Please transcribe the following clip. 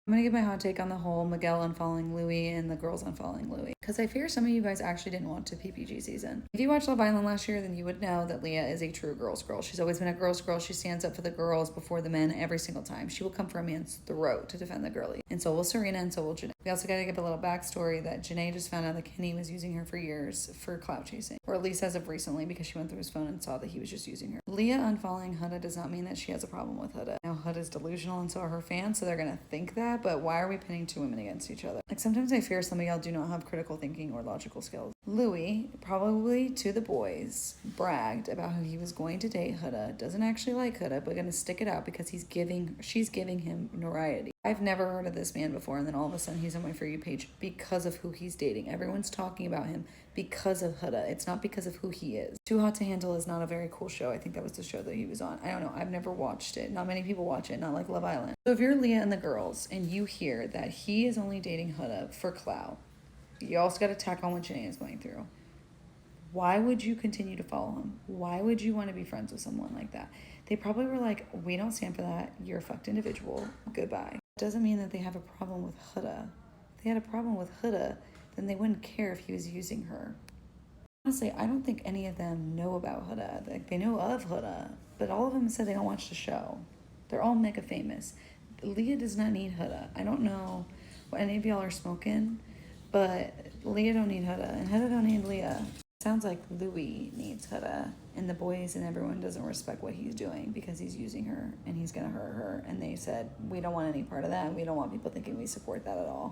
I'm gonna give my hot take on the whole Miguel unfollowing Louis and the girls unfollowing Louis, because I fear some of you guys actually didn't watch the PPG season. If you watched Love Island last year, then you would know that Leah is a true girl's girl. She's always been a girl's girl. She stands up for the girls before the men every single time. She will come for a man's throat to defend the girlie. And so will Serena, and so will Janae. We also gotta give a little backstory that Janae just found out that Kenny was using her for years for clout chasing, or at least as of recently, because she went through his phone and saw that he was just using her. Leah unfollowing Huda does not mean that she has a problem with Huda. Now Huda's delusional and so are her fans, so they're gonna think that, but why are we pitting two women against each other? Like, sometimes I fear some of y'all do not have critical thinking or logical skills. Louis, probably to the boys, bragged about how he was going to date Huda, doesn't actually like Huda, but gonna stick it out because she's giving him notoriety. I've never heard of this man before, and then all of a sudden he's on my For You page because of who he's dating. Everyone's talking about him because of Huda. It's not because of who he is. Too Hot to Handle is not a very cool show. I think that was the show that he was on. I don't know. I've never watched it. Not many people watch it, not like Love Island. So if you're Leah and the girls and you hear that he is only dating Huda for clout, you also got to tack on what Janae is going through. Why would you continue to follow him? Why would you want to be friends with someone like that? They probably were like, we don't stand for that. You're a fucked individual. Goodbye. It doesn't mean that they have a problem with Huda. If they had a problem with Huda, then they wouldn't care if he was using her. Honestly, I don't think any of them know about Huda. Like, they know of Huda, but all of them said they don't watch the show. They're all mega famous. Leah does not need Huda. I don't know what any of y'all are smoking, but Leah don't need Huda, and Huda don't need Leah. Sounds like Louis needs Huda, and the boys and everyone doesn't respect what he's doing because he's using her and he's gonna hurt her. And they said, we don't want any part of that, and we don't want people thinking we support that at all.